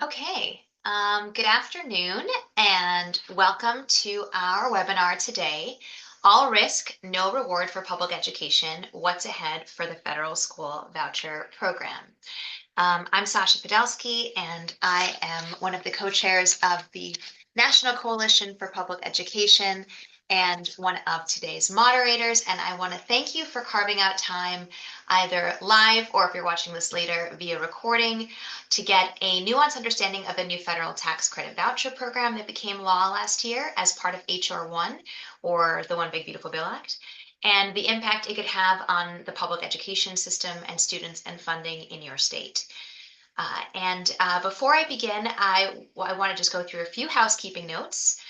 Okay, good afternoon and welcome to our webinar today, All Risk, No Reward for Public Education, What's Ahead for the Federal School Voucher Program. I'm Sasha Podolsky and I am one of the co-chairs of the National Coalition for Public Education and one of today's moderators. And I want to thank you for carving out time either live or if you're watching this later via recording to get a nuanced understanding of the new federal tax credit voucher program that became law last year as part of HR 1 or the One Big Beautiful Bill Act and the impact it could have on the public education system and students and funding in your state. Before I begin, I want to just go through a few housekeeping notes.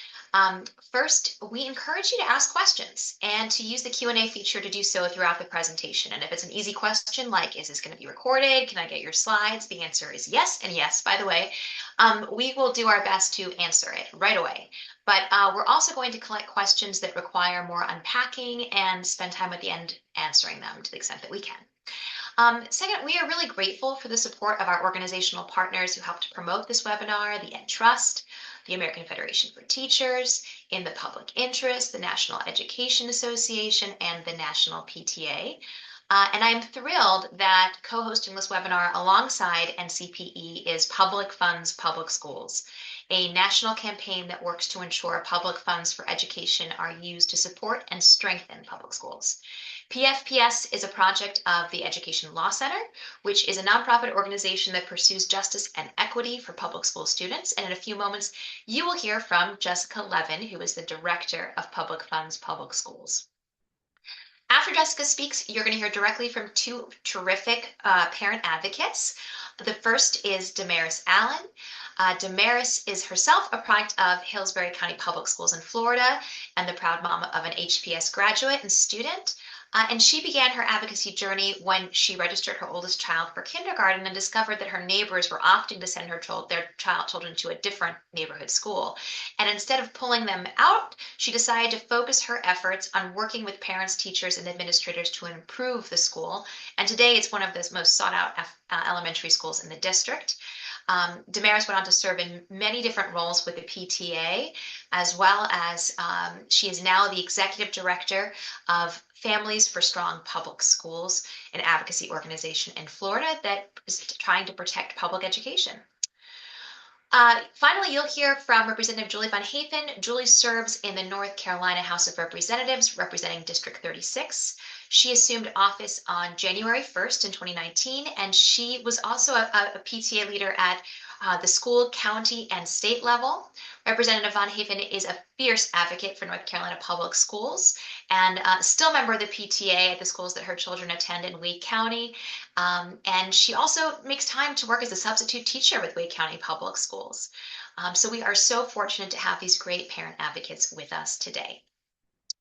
First, we encourage you to ask questions and to use the Q&A feature to do so throughout the presentation. And if it's an easy question like, is this going to be recorded? Can I get your slides? The answer is yes, and yes, by the way. We will do our best to answer it right away. But we're also going to collect questions that require more unpacking and spend time at the end answering them to the extent that we can. Second, we are really grateful for the support of our organizational partners who helped to promote this webinar, the EdTrust, the American Federation for Teachers, In the Public Interest, the National Education Association, and the National PTA. And I'm thrilled that co-hosting this webinar alongside NCPE is Public Funds Public Schools, a national campaign that works to ensure public funds for education are used to support and strengthen public schools. PFPS is a project of the Education Law Center, which is a nonprofit organization that pursues justice and equity for public school students. And in a few moments, you will hear from Jessica Levin, who is the Director of Public Funds Public Schools. After Jessica speaks, you're going to hear directly from two terrific parent advocates. The first is Damaris Allen. Damaris is herself a product of Hillsbury County Public Schools in Florida and the proud mom of an HPS graduate and student. And she began her advocacy journey when she registered her oldest child for kindergarten and discovered that her neighbors were opting to send their children to a different neighborhood school. And instead of pulling them out, she decided to focus her efforts on working with parents, teachers, and administrators to improve the school. And today it's one of the most sought out elementary schools in the district. Damaris went on to serve in many different roles with the PTA, as well as she is now the executive director of Families for Strong Public Schools, an advocacy organization in Florida that is trying to protect public education. Finally, you'll hear from Representative Julie Von Hafen. Julie serves in the North Carolina House of Representatives, representing District 36. She assumed office on January 1st in 2019, and she was also a PTA leader at the school, county, and state level. Representative Von Hafen is a fierce advocate for North Carolina public schools and still a member of the PTA at the schools that her children attend in Wake County. And she also makes time to work as a substitute teacher with Wake County Public Schools. So we are so fortunate to have these great parent advocates with us today.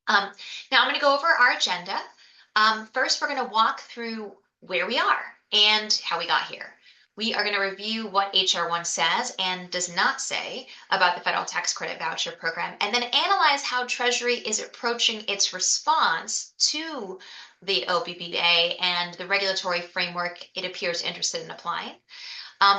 Now I'm going to go over our agenda. First, we're going to walk through where we are and how we got here. We are going to review what HR 1 says and does not say about the federal tax credit voucher program, and then analyze how Treasury is approaching its response to the OBBA and the regulatory framework it appears interested in applying.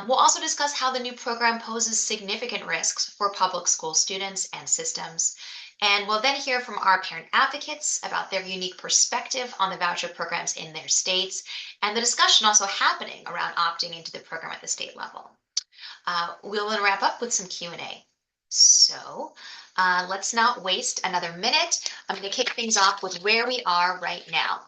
We'll also discuss how the new program poses significant risks for public school students and systems. And we'll then hear from our parent advocates about their unique perspective on the voucher programs in their states and the discussion also happening around opting into the program at the state level. We'll then wrap up with some Q&A. So let's not waste another minute. I'm going to kick things off with where we are right now.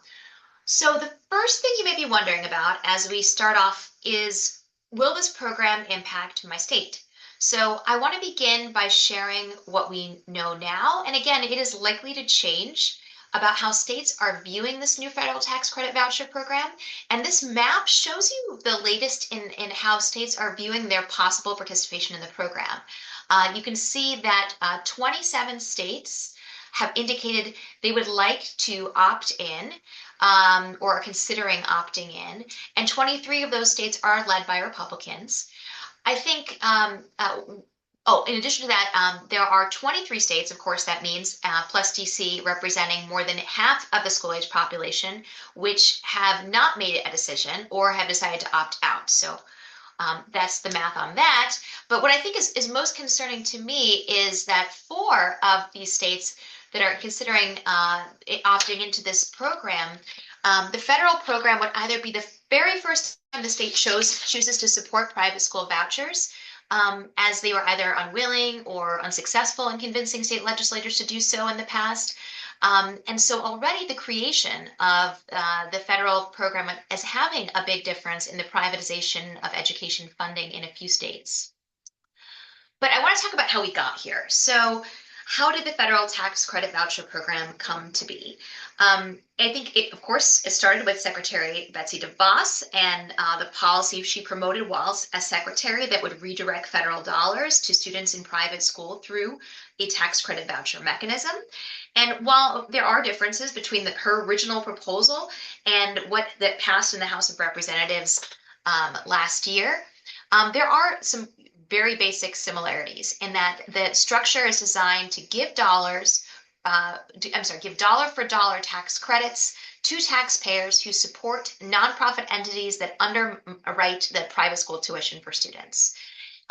So the first thing you may be wondering about as we start off is, will this program impact my state? So I want to begin by sharing what we know now. And again, it is likely to change about how states are viewing this new federal tax credit voucher program. And this map shows you the latest in how states are viewing their possible participation in the program. You can see that 27 states have indicated they would like to opt in or are considering opting in. And 23 of those states are led by Republicans. I think, in addition to that, there are 23 states, of course, that means, plus DC, representing more than half of the school-age population, which have not made a decision or have decided to opt out. So That's the math on that. But what I think is most concerning to me is that 4 of these states that are considering opting into this program, the federal program would either be the very first time the state chooses to support private school vouchers, as they were either unwilling or unsuccessful in convincing state legislators to do so in the past. And so already the creation of the federal program is having a big difference in the privatization of education funding in a few states. But I want to talk about how we got here. So how did the federal tax credit voucher program come to be? I think, of course, it started with Secretary Betsy DeVos and the policy she promoted while as secretary that would redirect federal dollars to students in private school through a tax credit voucher mechanism. And while there are differences between her original proposal and what that passed in the House of Representatives last year, there are some very basic similarities in that the structure is designed to give give dollar for dollar tax credits to taxpayers who support nonprofit entities that underwrite the private school tuition for students.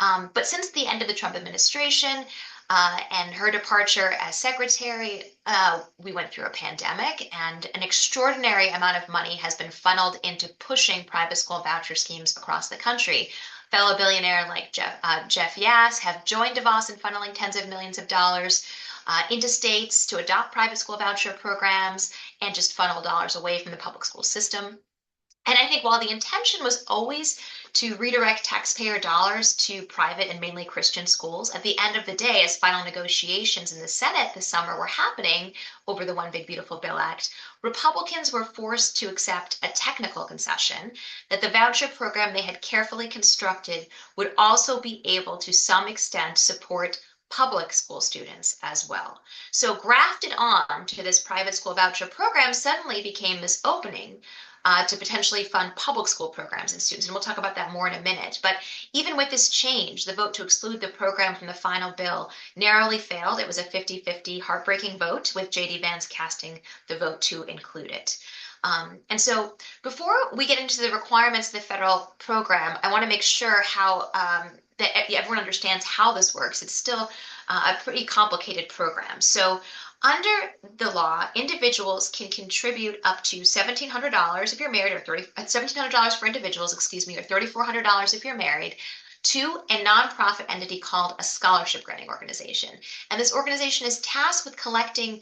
But since the end of the Trump administration and her departure as secretary, we went through a pandemic, and an extraordinary amount of money has been funneled into pushing private school voucher schemes across the country. Fellow billionaire like Jeff Yass have joined DeVos in funneling tens of millions of dollars into states to adopt private school voucher programs and just funnel dollars away from the public school system. And I think while the intention was always to redirect taxpayer dollars to private and mainly Christian schools, at the end of the day, as final negotiations in the Senate this summer were happening over the One Big Beautiful Bill Act, Republicans were forced to accept a technical concession that the voucher program they had carefully constructed would also be able to some extent support public school students as well. So grafted on to this private school voucher program suddenly became this opening to potentially fund public school programs and students. And we'll talk about that more in a minute. But even with this change, the vote to exclude the program from the final bill narrowly failed. It was a 50-50 heartbreaking vote, with J.D. Vance casting the vote to include it. And so before we get into the requirements of the federal program, I want to make sure that everyone understands how this works. It's still a pretty complicated program. So under the law, individuals can contribute up to $1,700 if you're married, or $1,700 for individuals, excuse me, or $3,400 if you're married, to a nonprofit entity called a scholarship granting organization. And this organization is tasked with collecting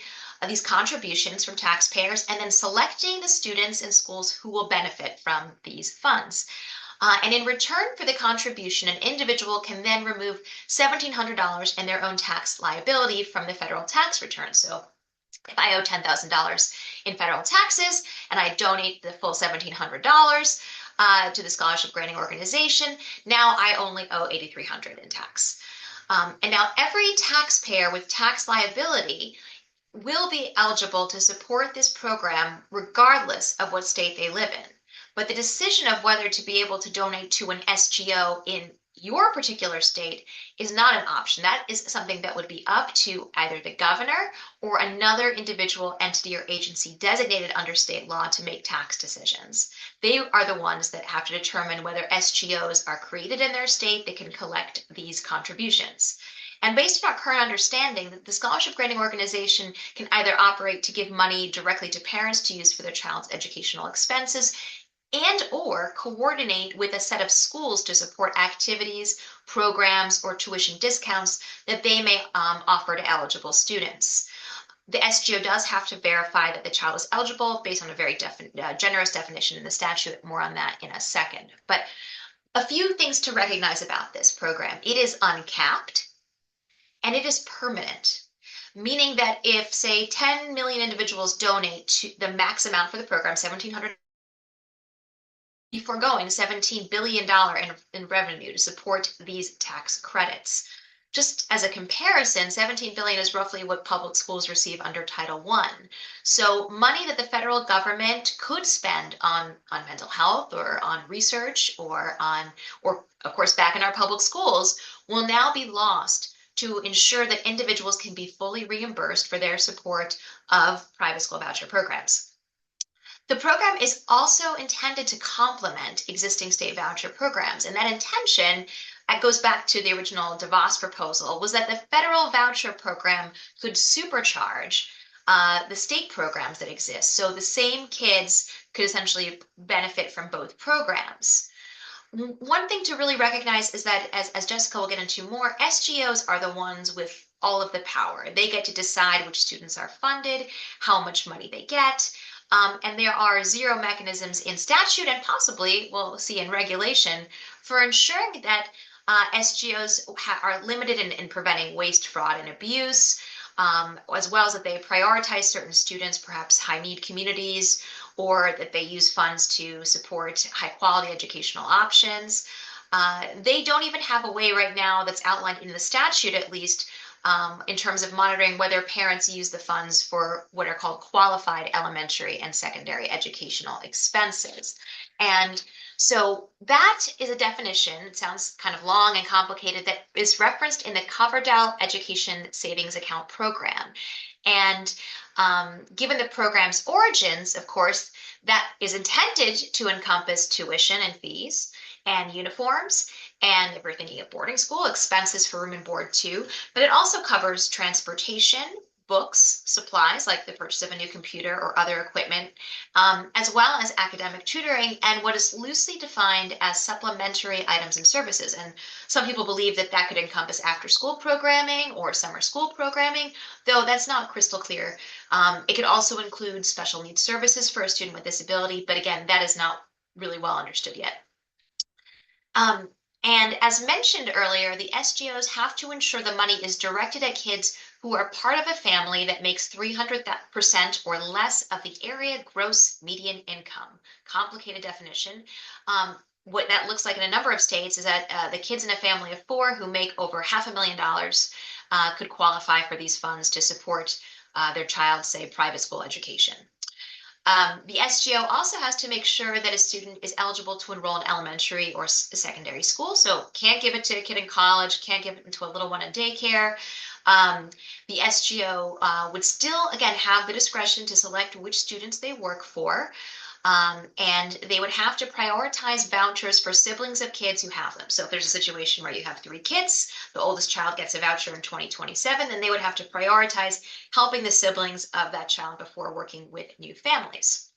these contributions from taxpayers and then selecting the students and schools who will benefit from these funds. And in return for the contribution, an individual can then remove $1,700 in their own tax liability from the federal tax return. So if I owe $10,000 in federal taxes and I donate the full $1,700 to the scholarship granting organization, now I only owe $8,300 in tax. And now every taxpayer with tax liability will be eligible to support this program regardless of what state they live in. But the decision of whether to be able to donate to an SGO in your particular state is not an option. That is something that would be up to either the governor or another individual entity or agency designated under state law to make tax decisions. They are the ones that have to determine whether SGOs are created in their state that can collect these contributions. And based on our current understanding, the scholarship granting organization can either operate to give money directly to parents to use for their child's educational expenses, and or coordinate with a set of schools to support activities, programs, or tuition discounts that they may offer to eligible students. The SGO does have to verify that the child is eligible based on a very generous definition in the statute. More on that in a second. But a few things to recognize about this program. It is uncapped and it is permanent, meaning that if, say, 10 million individuals donate to the max amount for the program, $1,700, foregoing $17 billion in revenue to support these tax credits. Just as a comparison, $17 billion is roughly what public schools receive under Title I. So money that the federal government could spend on mental health or on research or of course back in our public schools will now be lost to ensure that individuals can be fully reimbursed for their support of private school voucher programs. The program is also intended to complement existing state voucher programs, and that intention goes back to the original DeVos proposal, was that the federal voucher program could supercharge the state programs that exist. So the same kids could essentially benefit from both programs. One thing to really recognize is that, as Jessica will get into more, SGOs are the ones with all of the power. They get to decide which students are funded, how much money they get, and there are zero mechanisms in statute and possibly, we'll see in regulation, for ensuring that SGOs are limited in preventing waste, fraud, and abuse, as well as that they prioritize certain students, perhaps high need communities, or that they use funds to support high quality educational options. They don't even have a way right now that's outlined in the statute, at least, in terms of monitoring whether parents use the funds for what are called qualified elementary and secondary educational expenses. And so that is a definition, it sounds kind of long and complicated, that is referenced in the Coverdell Education Savings Account Program. And given the program's origins, of course, that is intended to encompass tuition and fees and uniforms, and if we're thinking of boarding school, expenses for room and board too, but it also covers transportation, books, supplies like the purchase of a new computer or other equipment, as well as academic tutoring and what is loosely defined as supplementary items and services. And some people believe that that could encompass after school programming or summer school programming, though that's not crystal clear. It could also include special needs services for a student with disability, but again, that is not really well understood yet. And as mentioned earlier, the SGOs have to ensure the money is directed at kids who are part of a family that makes 300% or less of the area gross median income. Complicated definition. What that looks like in a number of states is that the kids in a family of 4 who make over $500,000 could qualify for these funds to support their child's, say, private school education. The SGO also has to make sure that a student is eligible to enroll in elementary or secondary school. So can't give it to a kid in college, can't give it to a little one in daycare. The SGO would still, again, have the discretion to select which students they work for. And they would have to prioritize vouchers for siblings of kids who have them. So if there's a situation where you have 3 kids, the oldest child gets a voucher in 2027, then they would have to prioritize helping the siblings of that child before working with new families.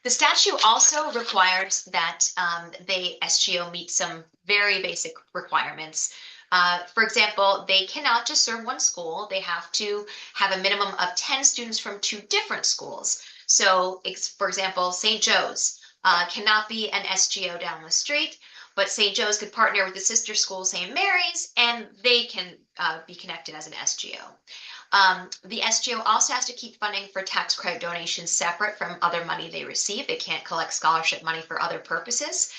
The statute also requires that the SGO meet some very basic requirements. For example, they cannot just serve one school. They have to have a minimum of 10 students from 2 different schools. So, for example, St. Joe's cannot be an SGO down the street, but St. Joe's could partner with the sister school, St. Mary's, and they can be connected as an SGO. The SGO also has to keep funding for tax credit donations separate from other money they receive. They can't collect scholarship money for other purposes.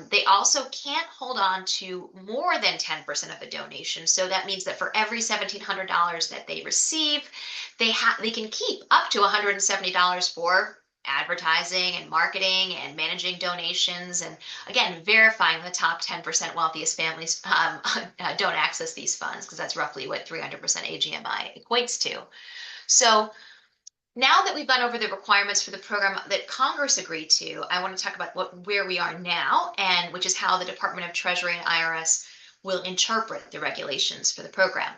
They also can't hold on to more than 10% of the donation. So that means that for every $1,700 that they receive, they can keep up to $170 for advertising and marketing and managing donations. And again, verifying the top 10% wealthiest families don't access these funds, because that's roughly what 300% AGMI equates to. So now that we've gone over the requirements for the program that Congress agreed to, I want to talk about where we are now, and which is how the Department of Treasury and IRS will interpret the regulations for the program.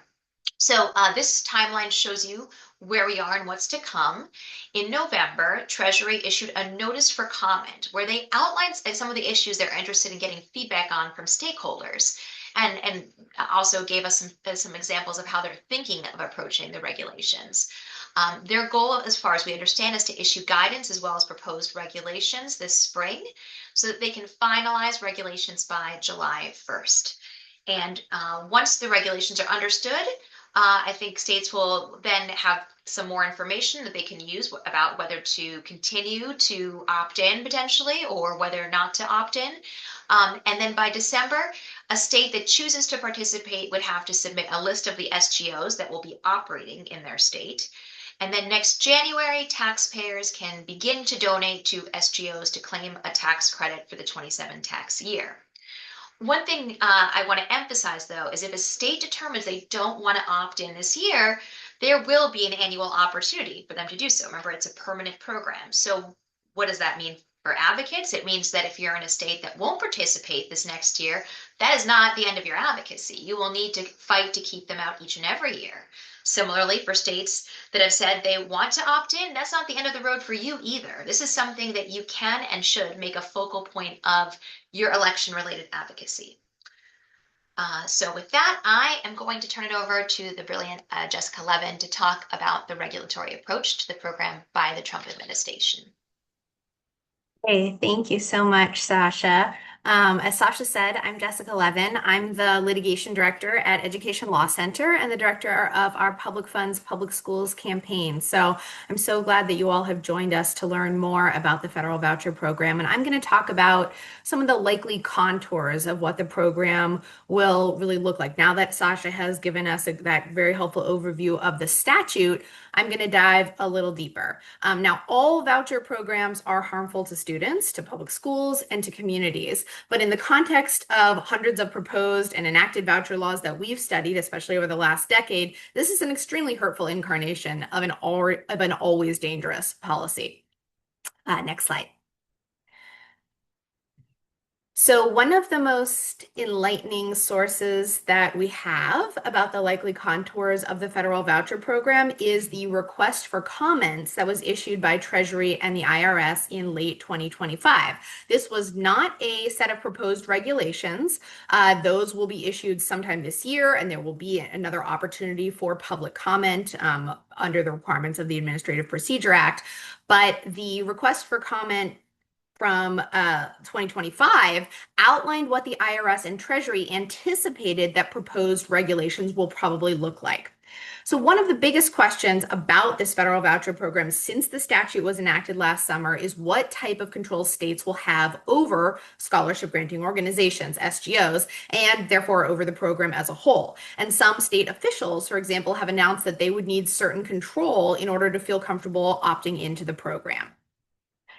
So this timeline shows you where we are and what's to come. In November, Treasury issued a notice for comment where they outlined some of the issues they're interested in getting feedback on from stakeholders, and also gave us some examples of how they're thinking of approaching the regulations. Their goal, as far as we understand, is to issue guidance as well as proposed regulations this spring so that they can finalize regulations by July 1st. And once the regulations are understood, I think states will then have some more information that they can use about whether to continue to opt in potentially or whether not to opt in. And then by December, a state that chooses to participate would have to submit a list of the SGOs that will be operating in their state. And then next January, taxpayers can begin to donate to SGOs to claim a tax credit for the 27 tax year. One thing I want to emphasize, though, is if a state determines they don't want to opt in this year, there will be an annual opportunity for them to do so. Remember, it's a permanent program. So what does that mean for advocates? It means that if you're in a state that won't participate this next year, that is not the end of your advocacy. You will need to fight to keep them out each and every year. Similarly, for states that have said they want to opt in, that's not the end of the road for you either. This is something that you can and should make a focal point of your election related advocacy. So with that, I am going to turn it over to the brilliant Jessica Levin to talk about the regulatory approach to the program by the Trump administration. Hey, thank you so much, Sasha. As Sasha said, I'm Jessica Levin. I'm the litigation director at Education Law Center and the director of our Public Funds, Public Schools campaign. So I'm so glad that you all have joined us to learn more about the federal voucher program. And I'm going to talk about some of the likely contours of what the program will really look like. Now that Sasha has given us that very helpful overview of the statute, I'm going to dive a little deeper. Now, all voucher programs are harmful to students, to public schools, and to communities. But in the context of hundreds of proposed and enacted voucher laws that we've studied, especially over the last decade, this is an extremely hurtful incarnation of an always dangerous policy. Next slide. So one of the most enlightening sources that we have about the likely contours of the federal voucher program is the request for comments that was issued by Treasury and the IRS in late 2025. This was not a set of proposed regulations. Those will be issued sometime this year, and there will be another opportunity for public comment under the requirements of the Administrative Procedure Act. But the request for comment from 2025 outlined what the IRS and Treasury anticipated that proposed regulations will probably look like. So one of the biggest questions about this federal voucher program since the statute was enacted last summer is what type of control states will have over scholarship granting organizations, SGOs, and therefore over the program as a whole. And some state officials, for example, have announced that they would need certain control in order to feel comfortable opting into the program.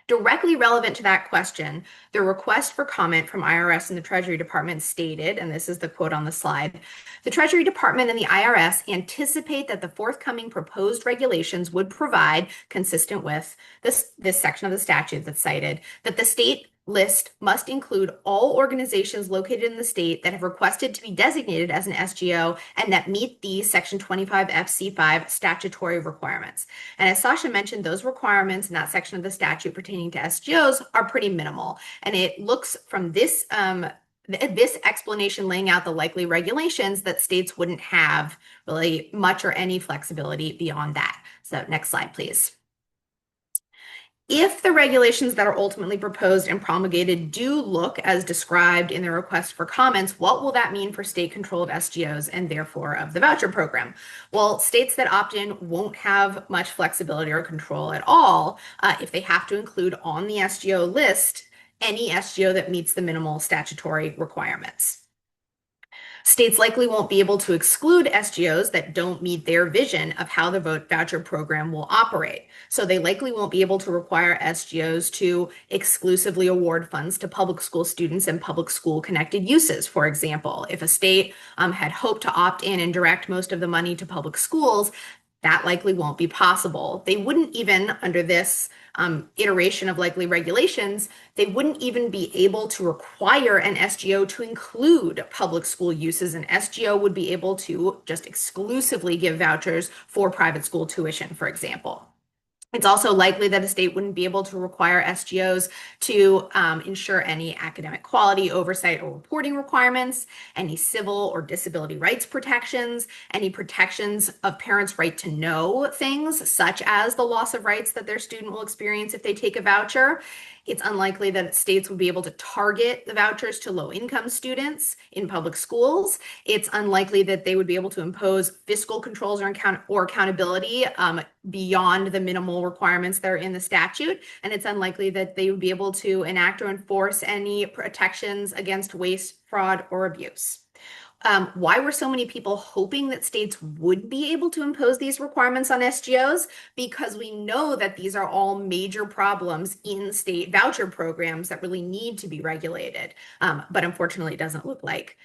Directly relevant to that question, the request for comment from IRS and the Treasury Department stated, and this is the quote on the slide, the Treasury Department and the IRS anticipate that the forthcoming proposed regulations would provide, consistent with this section of the statute that's cited, that the state list must include all organizations located in the state that have requested to be designated as an SGO and that meet the Section 25FC5 statutory requirements. And as Sasha mentioned, those requirements in that section of the statute pertaining to SGOs are pretty minimal. And it looks from this explanation laying out the likely regulations that states wouldn't have really much or any flexibility beyond that. So next slide, please. If the regulations that are ultimately proposed and promulgated do look as described in the request for comments, what will that mean for state-controlled SGOs and therefore of the voucher program? Well, states that opt in won't have much flexibility or control at all if they have to include on the SGO list any SGO that meets the minimal statutory requirements. States likely won't be able to exclude SGOs that don't meet their vision of how the voucher program will operate. So they likely won't be able to require SGOs to exclusively award funds to public school students and public school connected uses. For example, if a state had hoped to opt in and direct most of the money to public schools, that likely won't be possible. They wouldn't even, under this iteration of likely regulations, they wouldn't even be able to require an SGO to include public school uses. An SGO would be able to just exclusively give vouchers for private school tuition, for example. It's also likely that a state wouldn't be able to require SGOs to ensure any academic quality, oversight, or reporting requirements, any civil or disability rights protections, any protections of parents' right to know things, such as the loss of rights that their student will experience if they take a voucher. It's unlikely that states would be able to target the vouchers to low-income students in public schools. It's unlikely that they would be able to impose fiscal controls or accountability beyond the minimal requirements that are in the statute. And it's unlikely that they would be able to enact or enforce any protections against waste, fraud, or abuse. Why were so many people hoping that states would be able to impose these requirements on SGOs? Because we know that these are all major problems in state voucher programs that really need to be regulated. But unfortunately, it doesn't look like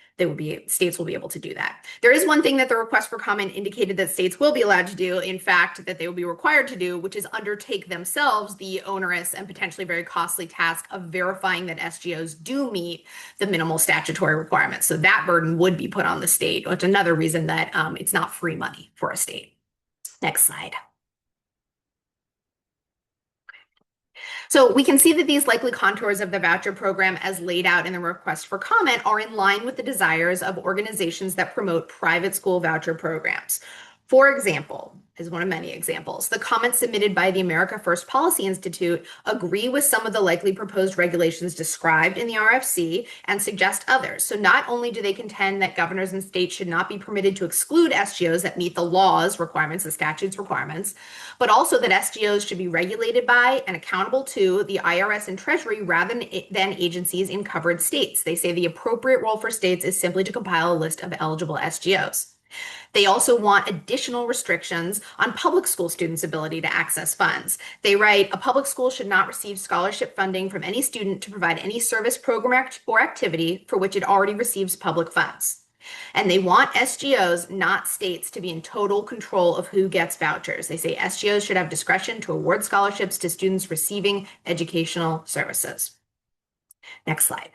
states will be able to do that. There is one thing that the request for comment indicated that states will be allowed to do, in fact, that they will be required to do, which is undertake themselves the onerous and potentially very costly task of verifying that SGOs do meet the minimal statutory requirements. So that burden would be put on the state, which is another reason that it's not free money for a state. Next slide. So we can see that these likely contours of the voucher program as laid out in the request for comment are in line with the desires of organizations that promote private school voucher programs. For example, is one of many examples, the comments submitted by the America First Policy Institute agree with some of the likely proposed regulations described in the RFC and suggest others. So not only do they contend that governors and states should not be permitted to exclude SGOs that meet the law's requirements, the statute's requirements, but also that SGOs should be regulated by and accountable to the IRS and Treasury rather than agencies in covered states. They say the appropriate role for states is simply to compile a list of eligible SGOs. They also want additional restrictions on public school students' ability to access funds. They write, a public school should not receive scholarship funding from any student to provide any service, program, or activity for which it already receives public funds. And they want SGOs, not states, to be in total control of who gets vouchers. They say SGOs should have discretion to award scholarships to students receiving educational services. Next slide.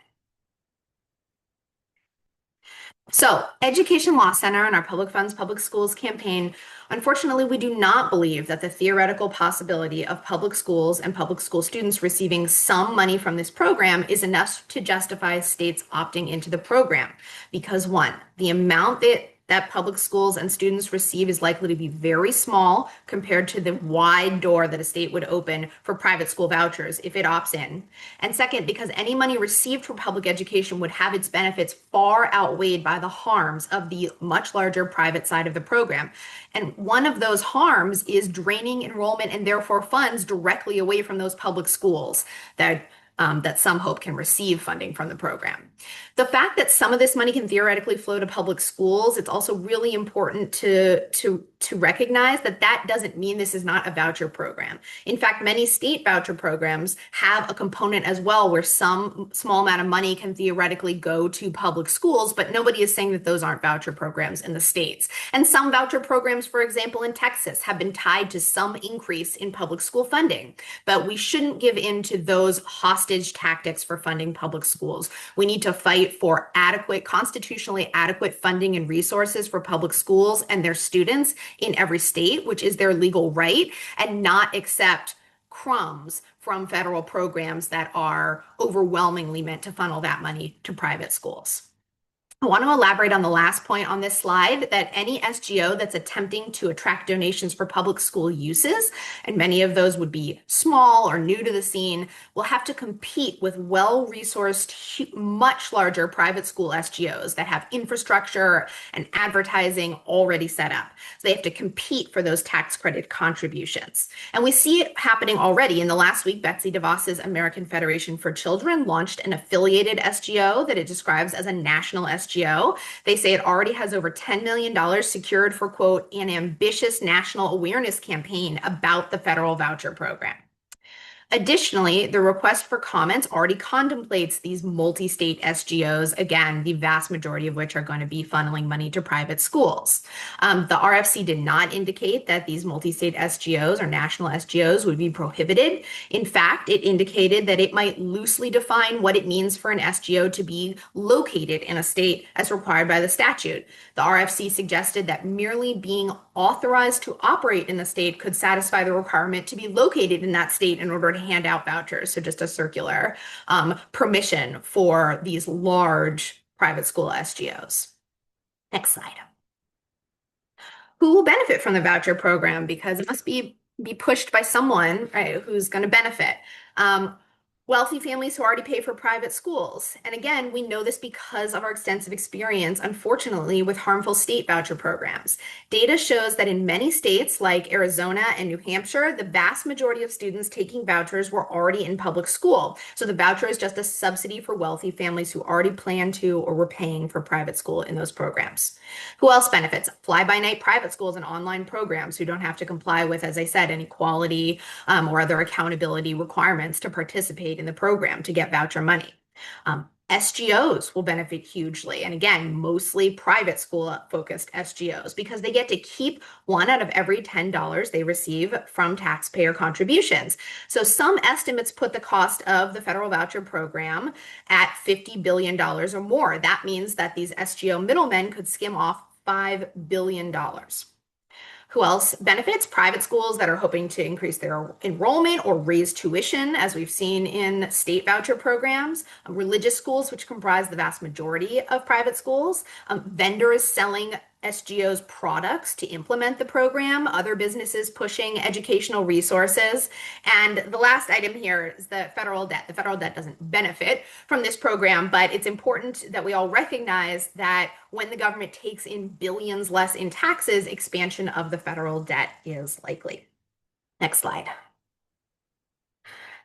So, Education Law Center and our Public Funds, Public Schools campaign, unfortunately, we do not believe that the theoretical possibility of public schools and public school students receiving some money from this program is enough to justify states opting into the program. Because one, the amount that public schools and students receive is likely to be very small compared to the wide door that a state would open for private school vouchers if it opts in. And second, because any money received for public education would have its benefits far outweighed by the harms of the much larger private side of the program. And one of those harms is draining enrollment and therefore funds directly away from those public schools that some hope can receive funding from the program. The fact that some of this money can theoretically flow to public schools, it's also really important to recognize that that doesn't mean this is not a voucher program. In fact, many state voucher programs have a component as well where some small amount of money can theoretically go to public schools, but nobody is saying that those aren't voucher programs in the states. And some voucher programs, for example, in Texas, have been tied to some increase in public school funding. But we shouldn't give in to those hostage tactics for funding public schools. We need to fight for adequate, constitutionally adequate funding and resources for public schools and their students in every state, which is their legal right, and not accept crumbs from federal programs that are overwhelmingly meant to funnel that money to private schools. I want to elaborate on the last point on this slide that any SGO that's attempting to attract donations for public school uses, and many of those would be small or new to the scene, will have to compete with well-resourced, much larger private school SGOs that have infrastructure and advertising already set up. So they have to compete for those tax credit contributions. And we see it happening already. In the last week, Betsy DeVos's American Federation for Children launched an affiliated SGO that it describes as a national SGO. They say it already has over $10 million secured for, quote, an ambitious national awareness campaign about the federal voucher program. Additionally, the request for comments already contemplates these multi-state SGOs, again, the vast majority of which are going to be funneling money to private schools. The RFC did not indicate that these multi-state SGOs or national SGOs would be prohibited. In fact, it indicated that it might loosely define what it means for an SGO to be located in a state as required by the statute. The RFC suggested that merely being authorized to operate in the state could satisfy the requirement to be located in that state in order to hand out vouchers. So just a circular permission for these large private school SGOs. Next slide. Who will benefit from the voucher program? Because it must be pushed by someone, right, who's going to benefit. Wealthy families who already pay for private schools. And again, we know this because of our extensive experience, unfortunately, with harmful state voucher programs. Data shows that in many states like Arizona and New Hampshire, the vast majority of students taking vouchers were already in public school. So the voucher is just a subsidy for wealthy families who already plan to or were paying for private school in those programs. Who else benefits? Fly-by-night private schools and online programs who don't have to comply with, as I said, any quality or other accountability requirements to participate in the program to get voucher money. SGOs will benefit hugely. And again, mostly private school focused SGOs because they get to keep 1 out of every $10 they receive from taxpayer contributions. So some estimates put the cost of the federal voucher program at $50 billion or more. That means that these SGO middlemen could skim off $5 billion. Who else benefits? Private schools that are hoping to increase their enrollment or raise tuition, as we've seen in state voucher programs. Religious schools, which comprise the vast majority of private schools. Vendors selling SGO's products to implement the program, other businesses pushing educational resources. And the last item here is the federal debt. The federal debt doesn't benefit from this program, but it's important that we all recognize that when the government takes in billions less in taxes, expansion of the federal debt is likely. Next slide.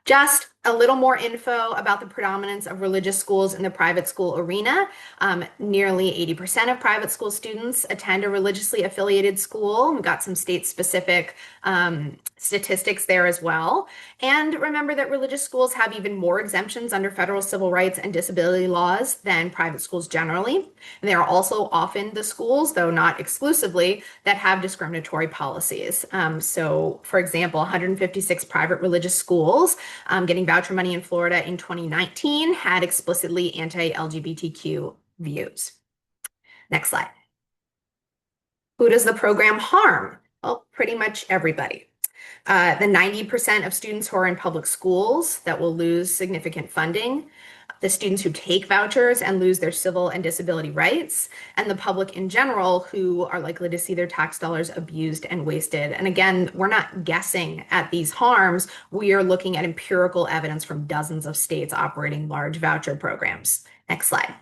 Just a little more info about the predominance of religious schools in the private school arena. Nearly 80% of private school students attend a religiously affiliated school. We've got some state-specific statistics there as well. And remember that religious schools have even more exemptions under federal civil rights and disability laws than private schools generally. And they are also often the schools, though not exclusively, that have discriminatory policies. So, for example, 156 private religious schools getting voucher money in Florida in 2019 had explicitly anti-LGBTQ views. Next slide. Who does the program harm? Well, pretty much everybody. The 90% of students who are in public schools that will lose significant funding, the students who take vouchers and lose their civil and disability rights, and the public in general who are likely to see their tax dollars abused and wasted. And again, we're not guessing at these harms. We are looking at empirical evidence from dozens of states operating large voucher programs. Next slide.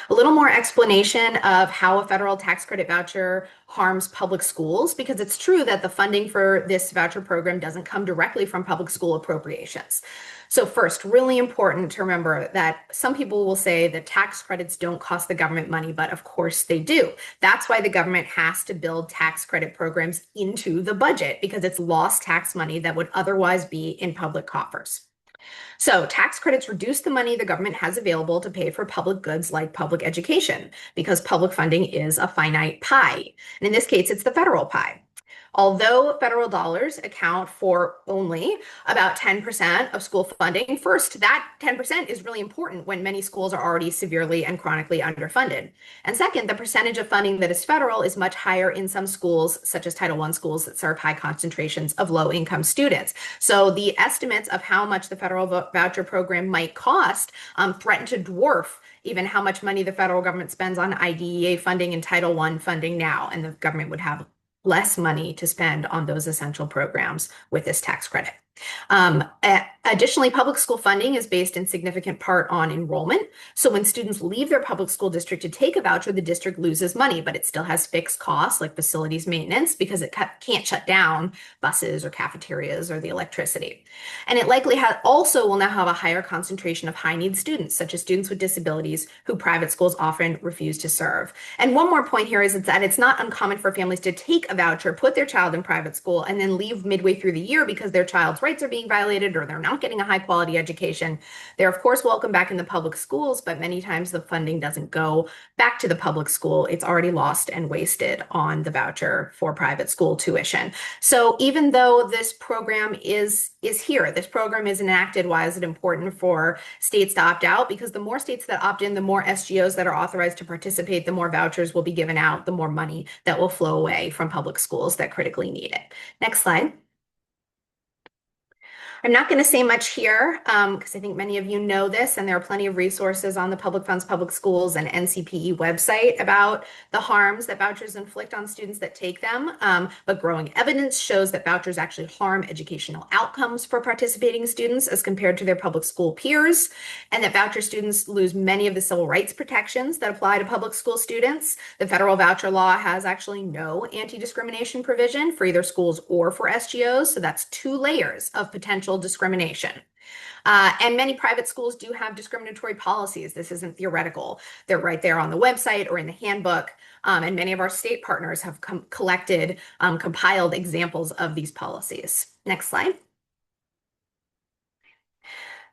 A little more explanation of how a federal tax credit voucher harms public schools, because it's true that the funding for this voucher program doesn't come directly from public school appropriations. So first, really important to remember that some people will say that tax credits don't cost the government money, but of course they do. That's why the government has to build tax credit programs into the budget, because it's lost tax money that would otherwise be in public coffers. So tax credits reduce the money the government has available to pay for public goods like public education, because public funding is a finite pie. And in this case, it's the federal pie. Although federal dollars account for only about 10% of school funding, first, that 10% is really important when many schools are already severely and chronically underfunded. And second, the percentage of funding that is federal is much higher in some schools, such as Title I schools that serve high concentrations of low-income students. So the estimates of how much the federal voucher program might cost threaten to dwarf even how much money the federal government spends on IDEA funding and Title I funding now, and the government would have less money to spend on those essential programs with this tax credit. Additionally, public school funding is based in significant part on enrollment. So when students leave their public school district to take a voucher, the district loses money, but it still has fixed costs like facilities maintenance because it can't shut down buses or cafeterias or the electricity. And it likely also will now have a higher concentration of high need students, such as students with disabilities who private schools often refuse to serve. And one more point here is that it's not uncommon for families to take a voucher, put their child in private school, and then leave midway through the year because their child's rights are being violated or they're not getting a high quality education. They're of course welcome back in the public schools, but many times the funding doesn't go back to the public school. It's already lost and wasted on the voucher for private school tuition. So even though this program is here, this program is enacted, why is it important for states to opt out? Because the more states that opt in, the more SGOs that are authorized to participate, the more vouchers will be given out, the more money that will flow away from public schools that critically need it. Next slide. I'm not going to say much here because I think many of you know this, and there are plenty of resources on the Public Funds Public Schools and NCPE website about the harms that vouchers inflict on students that take them. But growing evidence shows that vouchers actually harm educational outcomes for participating students as compared to their public school peers, and that voucher students lose many of the civil rights protections that apply to public school students. The federal voucher law has actually no anti-discrimination provision for either schools or for SGOs, so that's two layers of potential discrimination. And many private schools do have discriminatory policies. This isn't theoretical. They're right there on the website or in the handbook. And many of our state partners have collected, compiled examples of these policies. Next slide.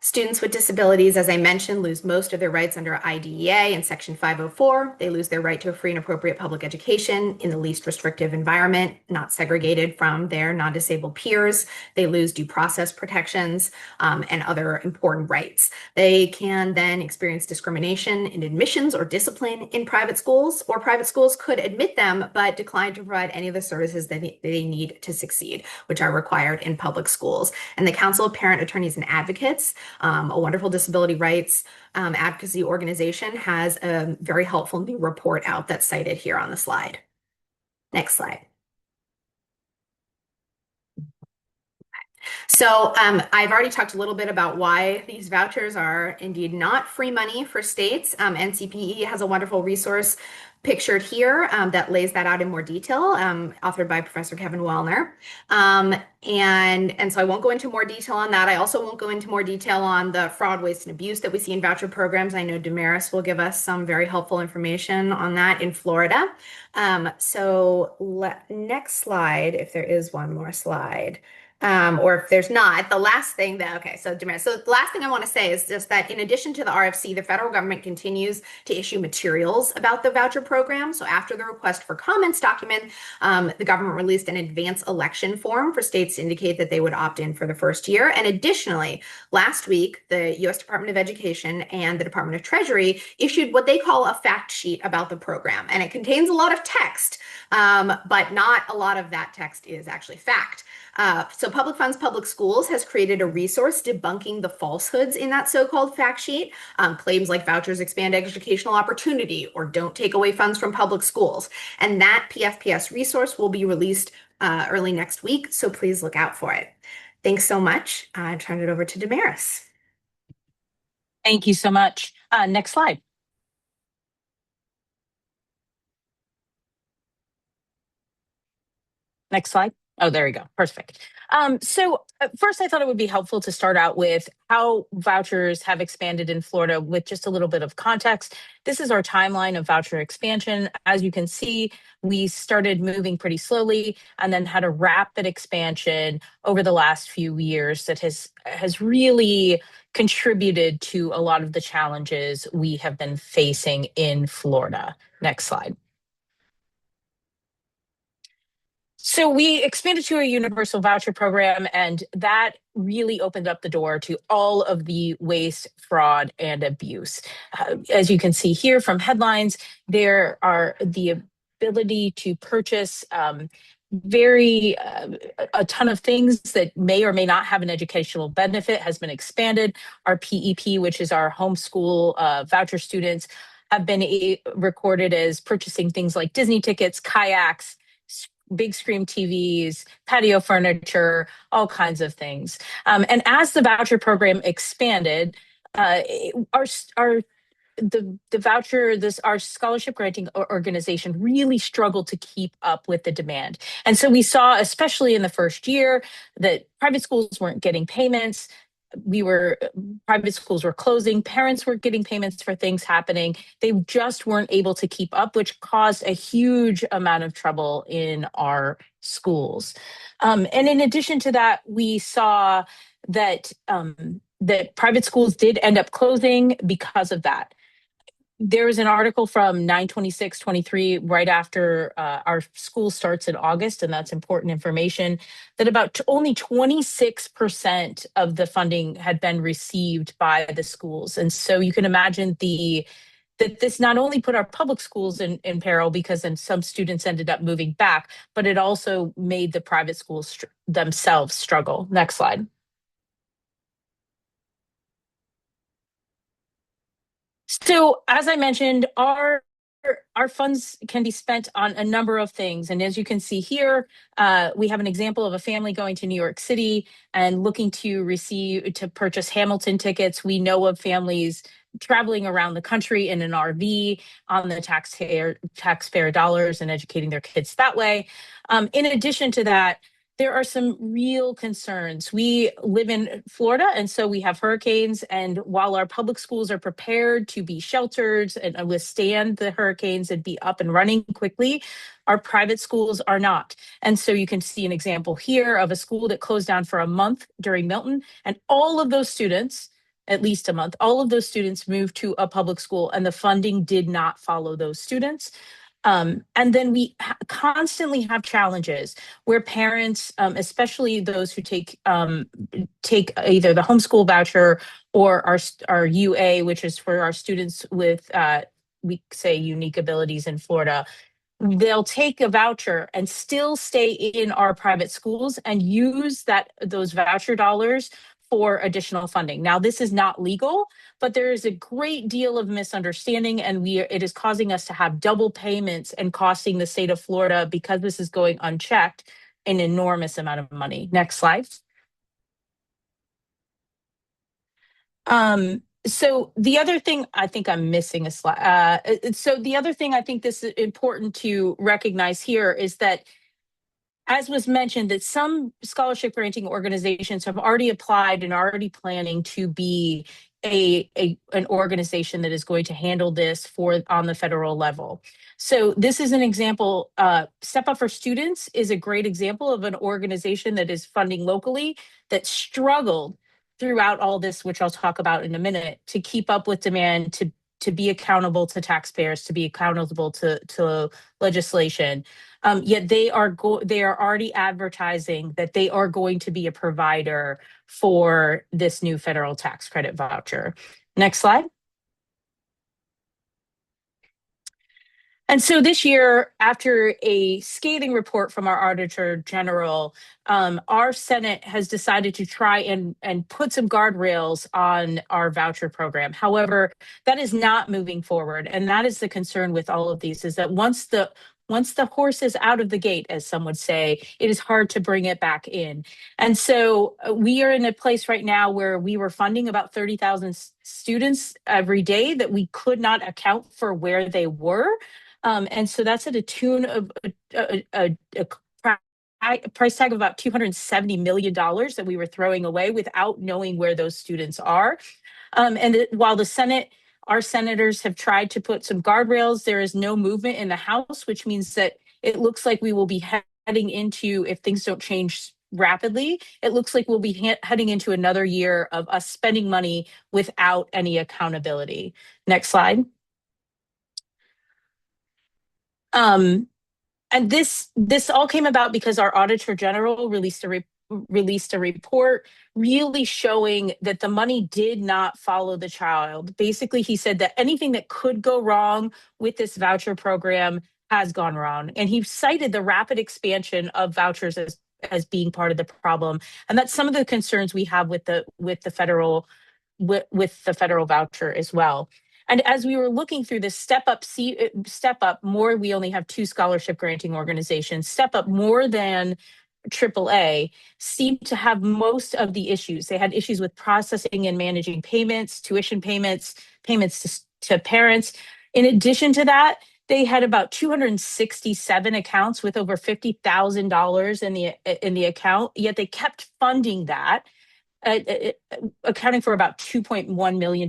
Students with disabilities, as I mentioned, lose most of their rights under IDEA in Section 504. They lose their right to a free and appropriate public education in the least restrictive environment, not segregated from their non-disabled peers. They lose due process protections and other important rights. They can then experience discrimination in admissions or discipline in private schools, or private schools could admit them but decline to provide any of the services that they need to succeed, which are required in public schools. And the Council of Parent Attorneys and Advocates, a wonderful disability rights advocacy organization, has a very helpful new report out that's cited here on the slide. Next slide. So I've already talked a little bit about why these vouchers are indeed not free money for states. NCPE has a wonderful resource pictured here that lays that out in more detail, authored by Professor Kevin Wellner. And so I won't go into more detail on that. I also won't go into more detail on the fraud, waste, and abuse that we see in voucher programs. I know Damaris will give us some very helpful information on that in Florida. Next slide, if there is one more slide. Or if there's not, the last thing that, okay, so Damaris, so the last thing I want to say is just that in addition to the RFC, the federal government continues to issue materials about the voucher program. So after the request for comments document, the government released an advance election form for states to indicate that they would opt in for the first year. And additionally, last week, the U.S. Department of Education and the Department of Treasury issued what they call a fact sheet about the program. And it contains a lot of text, but not a lot of that text is actually fact. So Public Funds Public Schools has created a resource debunking the falsehoods in that so-called fact sheet. Claims like vouchers expand educational opportunity or don't take away funds from public schools. And that PFPS resource will be released early next week, so please look out for it. Thanks so much. I turn it over to Damaris. Thank you so much. Next slide. Next slide. Oh, there we go. Perfect. So first, I thought it would be helpful to start out with how vouchers have expanded in Florida with just a little bit of context. This is our timeline of voucher expansion. As you can see, we started moving pretty slowly and then had a rapid expansion over the last few years that has really contributed to a lot of the challenges we have been facing in Florida. Next slide. So we expanded to a universal voucher program, and that really opened up the door to all of the waste, fraud, and abuse. As you can see here from headlines, there are the ability to purchase a ton of things that may or may not have an educational benefit has been expanded. Our PEP, which is our homeschool voucher students, have been recorded as purchasing things like Disney tickets, kayaks, big screen TVs, patio furniture, all kinds of things. And as the voucher program expanded, our scholarship granting organization really struggled to keep up with the demand. And so we saw, especially in the first year, that private schools weren't getting payments. Private schools were closing, parents were getting payments for things happening. They just weren't able to keep up, which caused a huge amount of trouble in our schools. And in addition to that, we saw that private schools did end up closing because of that. There was an article from 9/26/23 right after our school starts in August, and that's important information, that about only 26% of the funding had been received by the schools. And so you can imagine that this not only put our public schools in peril because then some students ended up moving back, but it also made the private schools themselves struggle. Next slide. So as I mentioned, our funds can be spent on a number of things. And as you can see here, we have an example of a family going to New York City and looking to purchase Hamilton tickets. We know of families traveling around the country in an RV on the taxpayer dollars and educating their kids that way. In addition to that, there are some real concerns. We live in Florida, and so we have hurricanes. And while our public schools are prepared to be sheltered and withstand the hurricanes and be up and running quickly, our private schools are not. And so you can see an example here of a school that closed down for a month during Milton, and all of those students, at least a month, all of those students moved to a public school, and the funding did not follow those students. And then we constantly have challenges where parents, especially those who take either the homeschool voucher or our UA, which is for our students with we say unique abilities in Florida, they'll take a voucher and still stay in our private schools and use those voucher dollars for additional funding. Now, this is not legal, but there is a great deal of misunderstanding, and it is causing us to have double payments and costing the state of Florida, because this is going unchecked, an enormous amount of money. Next slide. So the other thing, I think I'm missing a slide. So the other thing I think this is important to recognize here is that, as was mentioned, that some scholarship granting organizations have already applied and already planning to be an organization that is going to handle this on the federal level. So this is an example. Step Up for Students is a great example of an organization that is funding locally that struggled throughout all this, which I'll talk about in a minute, to keep up with demand, to be accountable to taxpayers, to be accountable to legislation. Yet they are already advertising that they are going to be a provider for this new federal tax credit voucher. Next slide. And so this year, after a scathing report from our Auditor General, our Senate has decided to try and put some guardrails on our voucher program. However, that is not moving forward. And that is the concern with all of these, is that once the horse is out of the gate, as some would say, it is hard to bring it back in. And so we are in a place right now where we were funding about 30,000 students every day that we could not account for where they were. And so that's at a tune of a price tag of about $270 million that we were throwing away without knowing where those students are. And while our senators have tried to put some guardrails, there is no movement in the House, which means that it looks like we will be heading into, if things don't change rapidly, it looks like we'll be heading into another year of us spending money without any accountability. Next slide. And this all came about because our Auditor General released a report really showing that the money did not follow the child. Basically, he said that anything that could go wrong with this voucher program has gone wrong. And he cited the rapid expansion of vouchers as being part of the problem. And that's some of the concerns we have with the federal voucher as well. And as we were looking through this, Step Up more, we only have 2 scholarship granting organizations. Step Up, more than AAA, seemed to have most of the issues. They had issues with processing and managing payments, tuition payments, payments to parents. In addition to that, they had about 267 accounts with over $50,000 in the account, yet they kept funding that, accounting for about $2.1 million.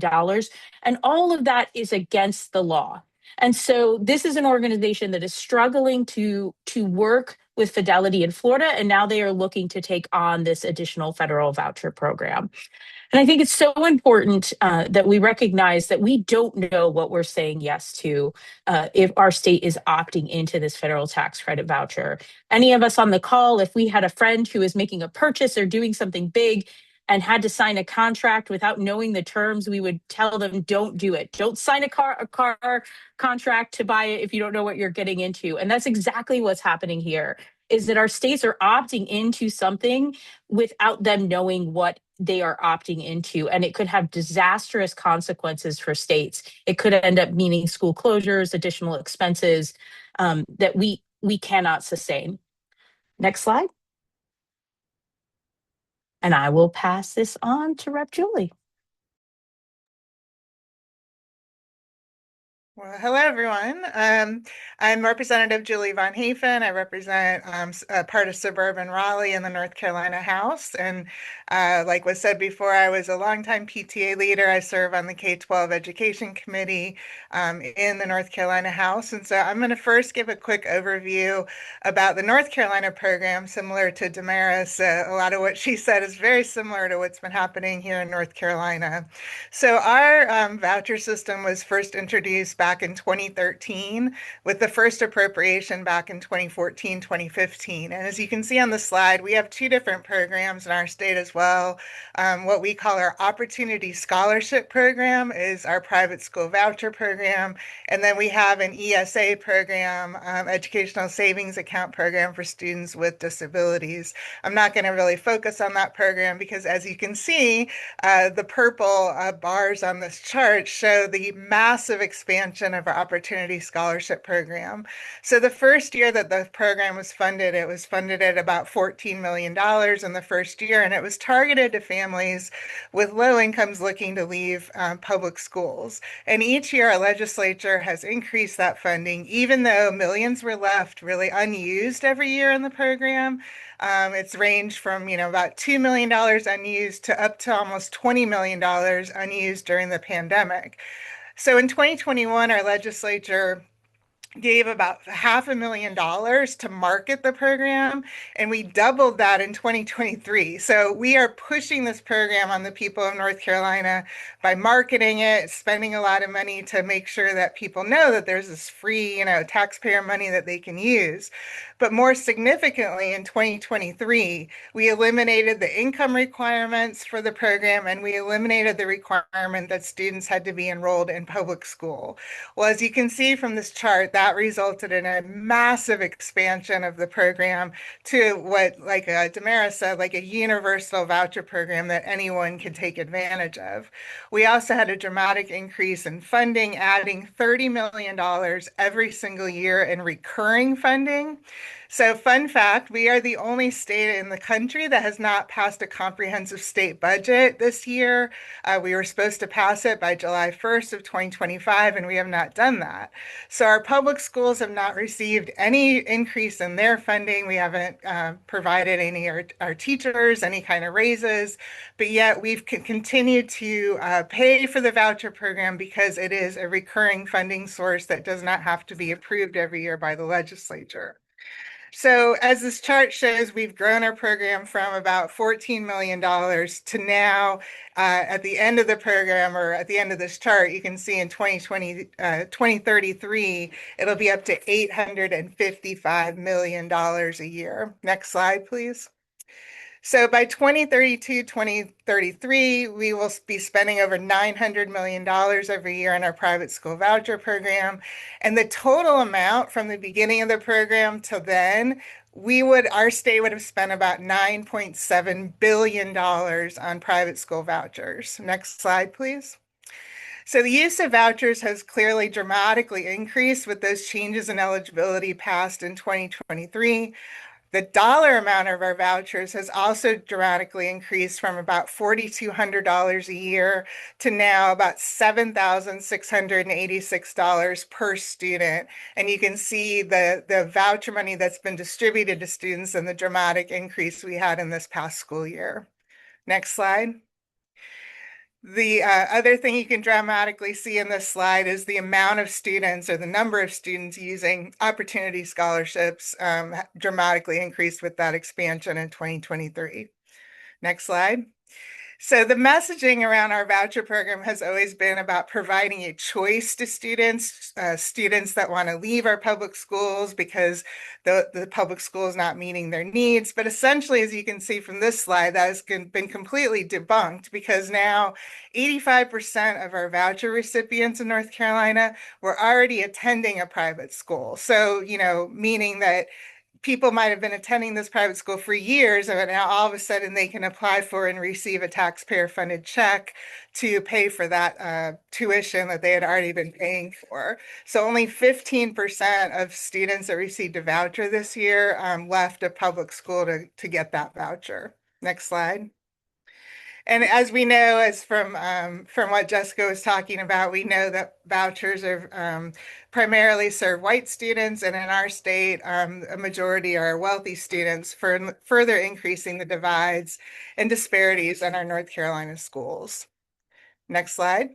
And all of that is against the law. And so this is an organization that is struggling to work with Fidelity in Florida, and now they are looking to take on this additional federal voucher program. And I think it's so important that we recognize that we don't know what we're saying yes to if our state is opting into this federal tax credit voucher. Any of us on the call, if we had a friend who is making a purchase or doing something big and had to sign a contract without knowing the terms, we would tell them, don't do it. Don't sign a car contract to buy it if you don't know what you're getting into. And that's exactly what's happening here, is that our states are opting into something without them knowing what they are opting into, and it could have disastrous consequences for states. It could end up meaning school closures, additional expenses that we cannot sustain. Next slide. And I will pass this on to Rep. Julie. Well, hello, everyone. I'm Representative Julie Von Hafen. I represent a part of suburban Raleigh in the North Carolina House. And like was said before, I was a longtime PTA leader. I serve on the K-12 Education Committee in the North Carolina House. And so I'm going to first give a quick overview about the North Carolina program, similar to Damaris. A lot of what she said is very similar to what's been happening here in North Carolina. So our voucher system was first introduced back in 2013 with the first appropriation back in 2014, 2015. And as you can see on the slide, we have two different programs in our state as well. What we call our Opportunity Scholarship Program is our private school voucher program. And then we have an ESA program, Educational Savings Account program for students with disabilities. I'm not going to really focus on that program because as you can see, the purple bars on this chart show the massive expansion of our Opportunity Scholarship Program. So the first year that the program was funded, it was funded at about $14 million in the first year, and it was targeted to families with low incomes looking to leave public schools. And each year, our legislature has increased that funding, even though millions were left really unused every year in the program. It's ranged from, about $2 million unused to up to almost $20 million unused during the pandemic. So in 2021, our legislature gave about $500,000 to market the program, and we doubled that in 2023. So we are pushing this program on the people of North Carolina by marketing it, spending a lot of money to make sure that people know that there's this free, taxpayer money that they can use. But more significantly, in 2023, we eliminated the income requirements for the program, and we eliminated the requirement that students had to be enrolled in public school. Well, as you can see from this chart, that resulted in a massive expansion of the program to what, like Damaris said, like a universal voucher program that anyone can take advantage of. We also had a dramatic increase in funding, adding $30 million every single year in recurring funding. So fun fact, we are the only state in the country that has not passed a comprehensive state budget this year. We were supposed to pass it by July 1st of 2025, and we have not done that. So our public schools have not received any increase in their funding. We haven't provided any our teachers any kind of raises, but yet we've continued to pay for the voucher program because it is a recurring funding source that does not have to be approved every year by the legislature. So as this chart shows, we've grown our program from about $14 million to now, at the end of the program, or at the end of this chart, you can see in 2033, it'll be up to $855 million a year. Next slide, please. So by 2032, 2033, we will be spending over $900 million every year on our private school voucher program. And the total amount from the beginning of the program till then, our state would have spent about $9.7 billion on private school vouchers. Next slide, please. So the use of vouchers has clearly dramatically increased with those changes in eligibility passed in 2023. The dollar amount of our vouchers has also dramatically increased from about $4,200 a year to now about $7,686 per student. And you can see the voucher money that's been distributed to students and the dramatic increase we had in this past school year. Next slide. The other thing you can dramatically see in this slide is the amount of students, or the number of students using opportunity scholarships dramatically increased with that expansion in 2023. Next slide. So the messaging around our voucher program has always been about providing a choice to students, students that want to leave our public schools because the public school is not meeting their needs. But essentially, as you can see from this slide, that has been completely debunked because now 85% of our voucher recipients in North Carolina were already attending a private school. So, meaning that people might have been attending this private school for years, and now all of a sudden they can apply for and receive a taxpayer-funded check to pay for that tuition that they had already been paying for. So only 15% of students that received a voucher this year left a public school to get that voucher. Next slide. And as we know, as from what Jessica was talking about, we know that vouchers are primarily serve white students, and in our state, a majority are wealthy students, for further increasing the divides and disparities in our North Carolina schools. Next slide.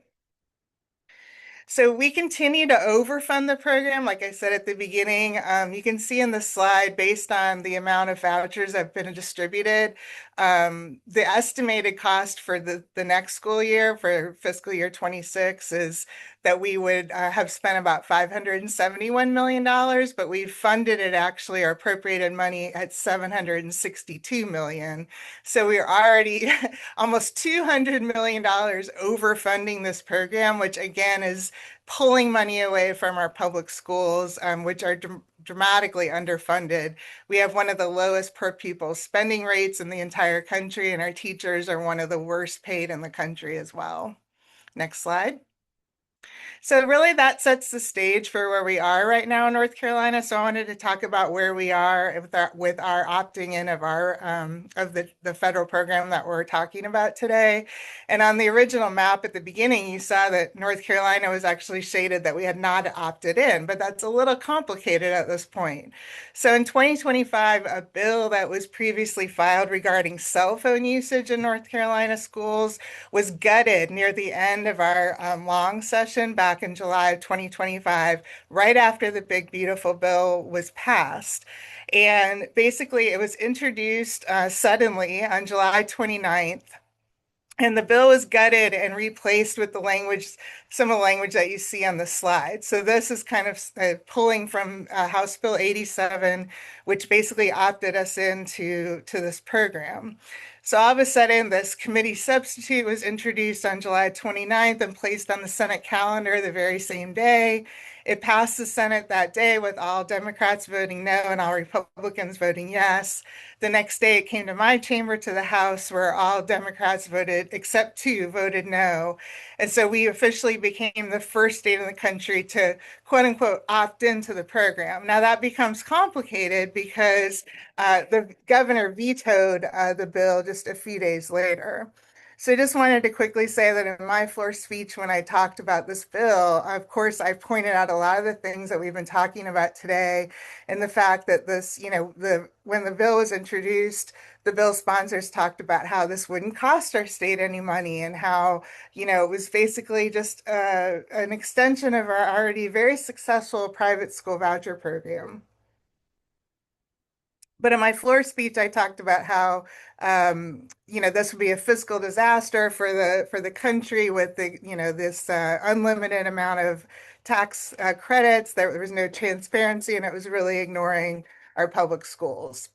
So we continue to overfund the program. Like I said at the beginning, you can see in the slide, based on the amount of vouchers that have been distributed, the estimated cost for the next school year, for fiscal year 26, is that we would have spent about $571 million, but we funded it actually, or appropriated money at $762 million. So we're already almost $200 million overfunding this program, which again is pulling money away from our public schools, which are dramatically underfunded. We have one of the lowest per pupil spending rates in the entire country, and our teachers are one of the worst paid in the country as well. Next slide. So really that sets the stage for where we are right now in North Carolina. So I wanted to talk about where we are with our opting in of our of the federal program that we're talking about today. And on the original map at the beginning, you saw that North Carolina was actually shaded that we had not opted in, but that's a little complicated at this point. So in 2025, a bill that was previously filed regarding cell phone usage in North Carolina schools was gutted near the end of our long session back in July of 2025, right after the Big Beautiful Bill was passed. And basically, it was introduced suddenly on July 29th. And the bill was gutted and replaced with the language, some of the language that you see on the slide. So this is kind of pulling from House Bill 87, which basically opted us into this program. So all of a sudden, this committee substitute was introduced on July 29th and placed on the Senate calendar the very same day. It passed the Senate that day with all Democrats voting no and all Republicans voting yes. The next day, it came to my chamber, to the House, where all Democrats voted, except two, voted no. And so we officially became the first state in the country to, quote unquote, opt into the program. Now that becomes complicated because the governor vetoed the bill just a few days later. So I just wanted to quickly say that in my floor speech, when I talked about this bill, of course, I pointed out a lot of the things that we've been talking about today, and the fact that this, when the bill was introduced, the bill sponsors talked about how this wouldn't cost our state any money, and how, it was basically just an extension of our already very successful private school voucher program. But in my floor speech, I talked about how, this would be a fiscal disaster for the country with this unlimited amount of tax credits. There was no transparency, and it was really ignoring our public schools.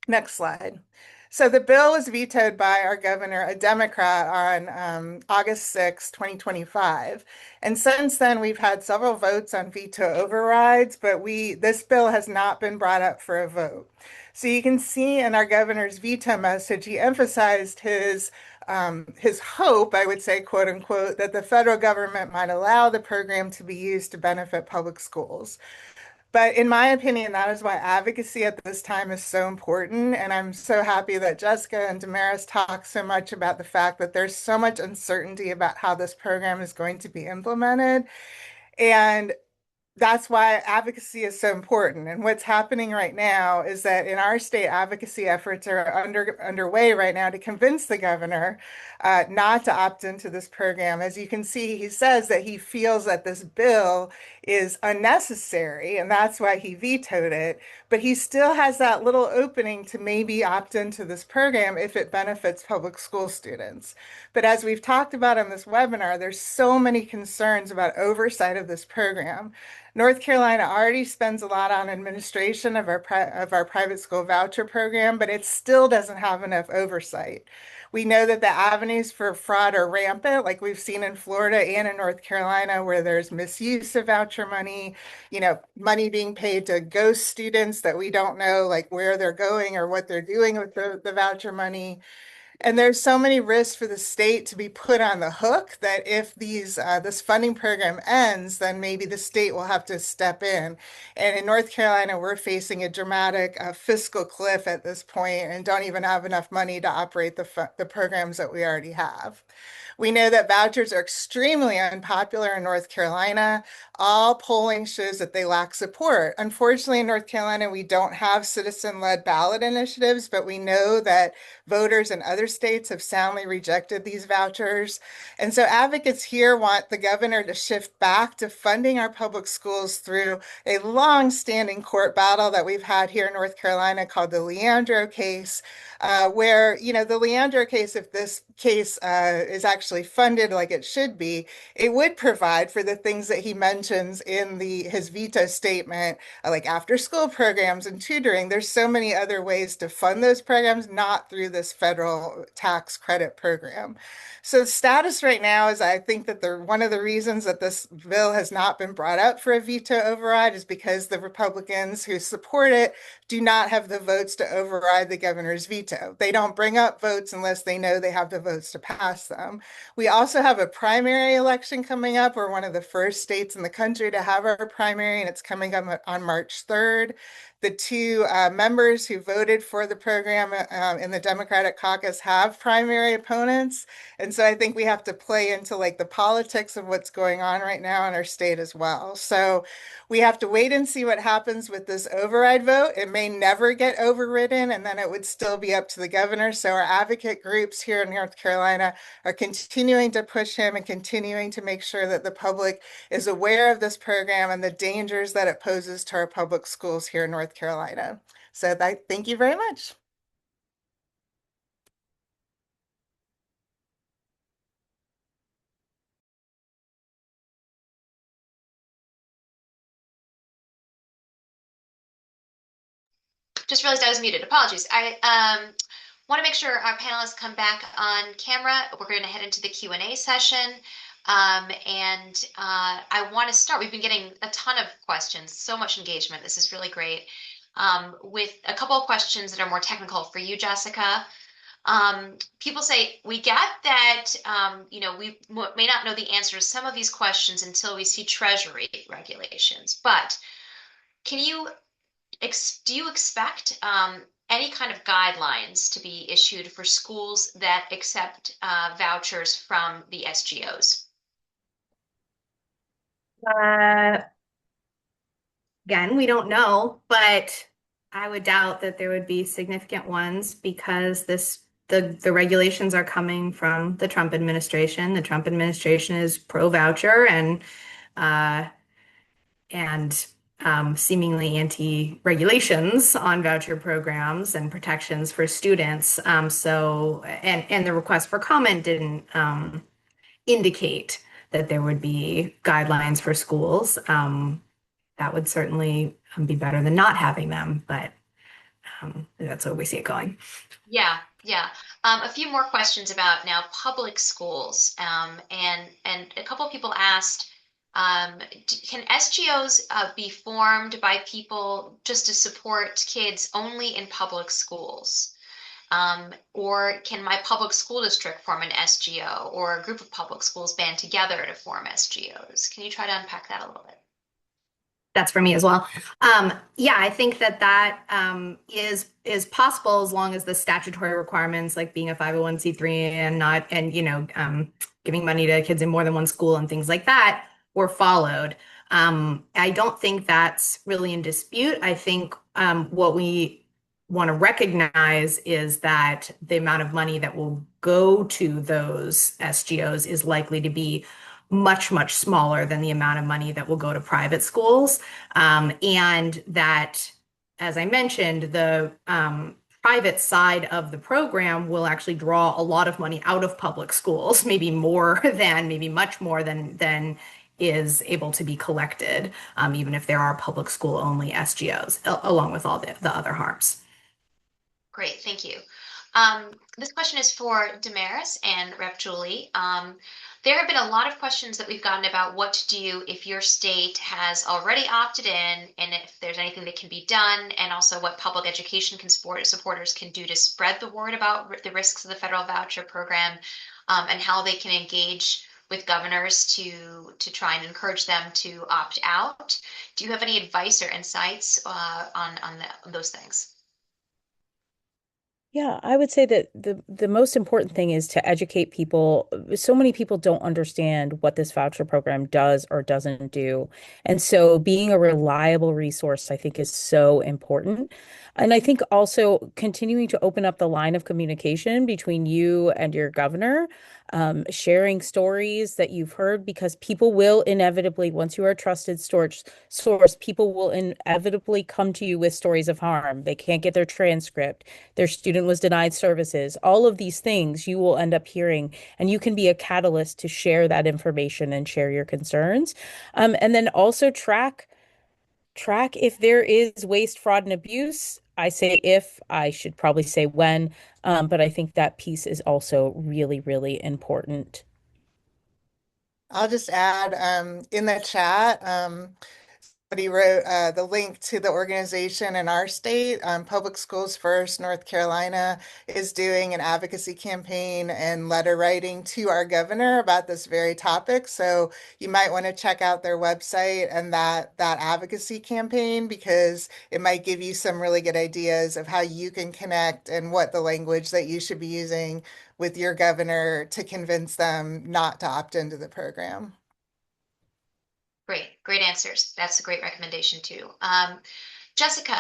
Next slide. So the bill was vetoed by our governor, a Democrat, on August 6, 2025. And since then, we've had several votes on veto overrides, but this bill has not been brought up for a vote. So you can see in our governor's veto message, he emphasized his hope, I would say, quote unquote, that the federal government might allow the program to be used to benefit public schools. But in my opinion, that is why advocacy at this time is so important. And I'm so happy that Jessica and Damaris talked so much about the fact that there's so much uncertainty about how this program is going to be implemented. And that's why advocacy is so important. And what's happening right now is that in our state, advocacy efforts are underway right now to convince the governor not to opt into this program. As you can see, he says that he feels that this bill is unnecessary, and that's why he vetoed it. But he still has that little opening to maybe opt into this program if it benefits public school students. But as we've talked about in this webinar, there's so many concerns about oversight of this program. North Carolina already spends a lot on administration of our private school voucher program, but it still doesn't have enough oversight. We know that the avenues for fraud are rampant, like we've seen in Florida and in North Carolina, where there's misuse of voucher money, money being paid to ghost students that we don't know like where they're going or what they're doing with the voucher money. And there's so many risks for the state to be put on the hook that if this funding program ends, then maybe the state will have to step in. And in North Carolina, we're facing a dramatic fiscal cliff at this point and don't even have enough money to operate the programs that we already have. We know that vouchers are extremely unpopular in North Carolina. All polling shows that they lack support. Unfortunately, in North Carolina, we don't have citizen-led ballot initiatives, but we know that voters in other states have soundly rejected these vouchers. And so advocates here want the governor to shift back to funding our public schools through a long-standing court battle that we've had here in North Carolina called the Leandro case, where, the Leandro case, if this case is actually funded like it should be, it would provide for the things that he mentions in his veto statement, like after school programs and tutoring. There's so many other ways to fund those programs, not through this federal tax credit program. So the status right now is I think that one of the reasons that this bill has not been brought up for a veto override is because the Republicans who support it do not have the votes to override the governor's veto. They don't bring up votes unless they know they have the votes to pass them. We also have a primary election coming up. We're one of the first states in the country to have our primary, and it's coming up on March 3rd. The two members who voted for the program in the Democratic caucus have primary opponents. And so I think we have to play into like the politics of what's going on right now in our state as well. So we have to wait and see what happens with this override vote. It may never get overridden, and then it would still be up to the governor. So our advocate groups here in North Carolina are continuing to push him and continuing to make sure that the public is aware of this program and the dangers that it poses to our public schools here in North Carolina. So thank you very much. Just realized I was muted. Apologies. I want to make sure our panelists come back on camera. We're going to head into the Q&A session. I want to start. We've been getting a ton of questions, so much engagement. This is really great. With a couple of questions that are more technical for you, Jessica. People say, we get that, we may not know the answer to some of these questions until we see Treasury regulations, but do you expect any kind of guidelines to be issued for schools that accept vouchers from the SGOs? Again, we don't know, but I would doubt that there would be significant ones because the regulations are coming from the Trump administration. The Trump administration is pro-voucher and seemingly anti-regulations on voucher programs and protections for students. And the request for comment didn't indicate that there would be guidelines for schools. That would certainly be better than not having them, but that's where we see it going. Yeah, yeah. A few more questions about now public schools. And a couple of people asked, can SGOs be formed by people just to support kids only in public schools? Or can my public school district form an SGO or a group of public schools band together to form SGOs? Can you try to unpack that a little bit? That's for me as well. Yeah, I think that is possible as long as the statutory requirements, like being a 501(c)(3) and giving money to kids in more than one school and things like that, were followed. I don't think that's really in dispute. I think what we want to recognize is that the amount of money that will go to those SGOs is likely to be much, much smaller than the amount of money that will go to private schools. And that, as I mentioned, the private side of the program will actually draw a lot of money out of public schools, maybe much more than is able to be collected, even if there are public school only SGOs, along with all the other harms. Great, thank you. This question is for Damaris and Rep. Julie. There have been a lot of questions that we've gotten about what to do if your state has already opted in, and if there's anything that can be done, and also what public education supporters can do to spread the word about the risks of the federal voucher program, and how they can engage with governors to try and encourage them to opt out. Do you have any advice or insights on those things? Yeah, I would say that the most important thing is to educate people. So many people don't understand what this voucher program does or doesn't do. And so being a reliable resource, I think, is so important. And I think also continuing to open up the line of communication between you and your governor, sharing stories that you've heard, because people will inevitably, once you are a trusted source, people will inevitably come to you with stories of harm. They can't get their transcript, their student was denied services, all of these things you will end up hearing, and you can be a catalyst to share that information and share your concerns. And then also track if there is waste, fraud, and abuse. I say if, I should probably say when, but I think that piece is also really, really important. I'll just add in the chat, but he wrote the link to the organization in our state, Public Schools First, North Carolina, is doing an advocacy campaign and letter writing to our governor about this very topic. So you might want to check out their website and that advocacy campaign, because it might give you some really good ideas of how you can connect and what the language that you should be using with your governor to convince them not to opt into the program. Great, great answers. That's a great recommendation too. Jessica,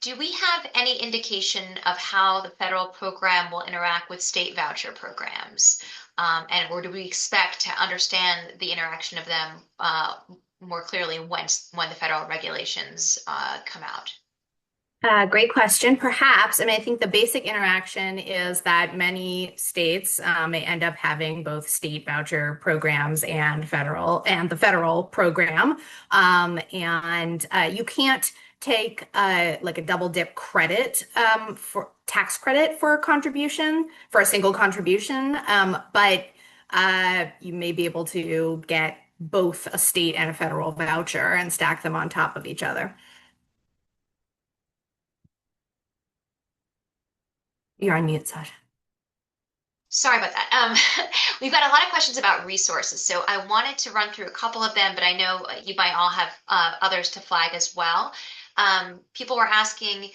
do we have any indication of how the federal program will interact with state voucher programs? Or do we expect to understand the interaction of them more clearly when the federal regulations come out? Great question. Perhaps, I mean, I think the basic interaction is that many states may end up having both state voucher programs and the federal program. And you can't take like a double dip credit for tax credit for a contribution, for a single contribution. But you may be able to get both a state and a federal voucher and stack them on top of each other. You're on mute, Sasha. Sorry about that. We've got a lot of questions about resources, so I wanted to run through a couple of them, but I know you might all have others to flag as well. People were asking,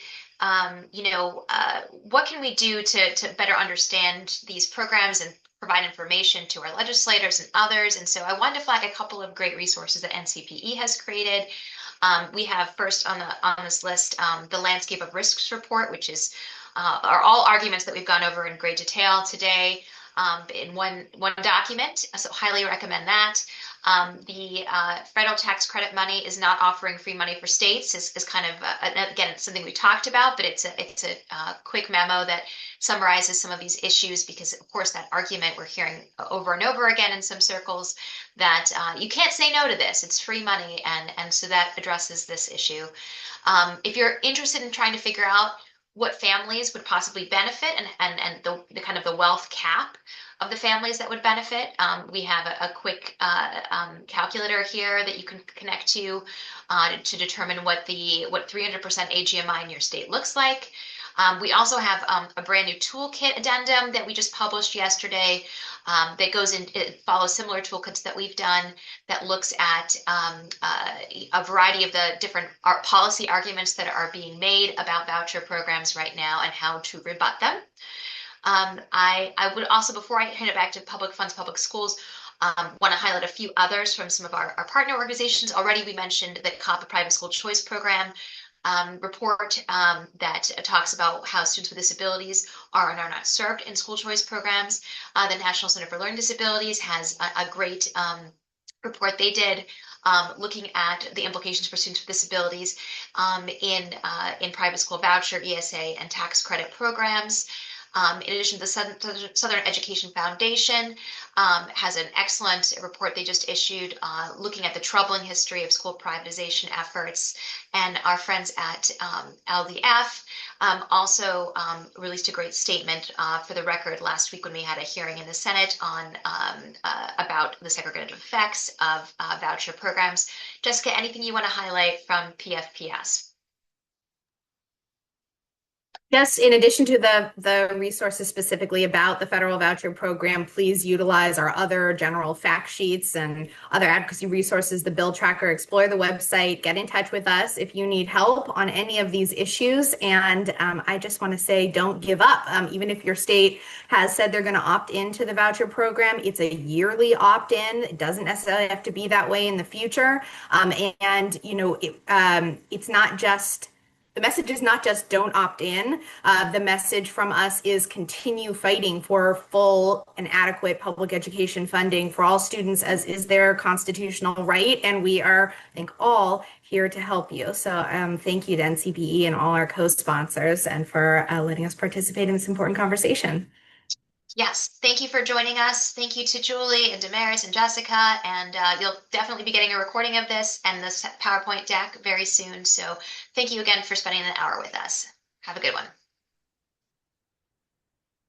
what can we do to better understand these programs and provide information to our legislators and others? And so I wanted to flag a couple of great resources that NCPE has created. We have first on this list the Landscape of Risks report, which are all arguments that we've gone over in great detail today in one document. So highly recommend that. The federal tax credit money is not offering free money for states is kind of again, it's something we talked about, but it's a quick memo that summarizes some of these issues, because of course that argument we're hearing over and over again in some circles that you can't say no to this, it's free money, and so that addresses this issue. If you're interested in trying to figure out what families would possibly benefit and the kind of the wealth cap of the families that would benefit. We have a quick calculator here that you can connect to determine what 300% AGMI in your state looks like. We also have a brand new toolkit addendum that we just published yesterday that it follows similar toolkits that we've done, that looks at a variety of the different policy arguments that are being made about voucher programs right now and how to rebut them. I would also, before I hand it back to Public Funds, Public Schools, want to highlight a few others from some of our partner organizations. Already we mentioned the COPPA Private School Choice Program report that talks about how students with disabilities are and are not served in school choice programs. The National Center for Learning Disabilities has a great report they did looking at the implications for students with disabilities in private school voucher, ESA, and tax credit programs. In addition, the Southern Education Foundation has an excellent report they just issued looking at the troubling history of school privatization efforts. And our friends at LDF also released a great statement for the record last week when we had a hearing in the Senate on about the segregative effects of voucher programs. Jessica, anything you want to highlight from PFPS? Yes, in addition to the resources specifically about the federal voucher program, please utilize our other general fact sheets and other advocacy resources, the bill tracker, explore the website, get in touch with us if you need help on any of these issues. And I just want to say, don't give up. Even if your state has said they're going to opt into the voucher program, it's a yearly opt-in. It doesn't necessarily have to be that way in the future. It's not just the message is not just don't opt in. The message from us is continue fighting for full and adequate public education funding for all students, as is their constitutional right. And we are, I think, all here to help you. So thank you to NCPE and all our co-sponsors and for letting us participate in this important conversation. Yes, thank you for joining us. Thank you to Julie and Damaris and Jessica. And you'll definitely be getting a recording of this and this PowerPoint deck very soon. So thank you again for spending an hour with us. Have a good one.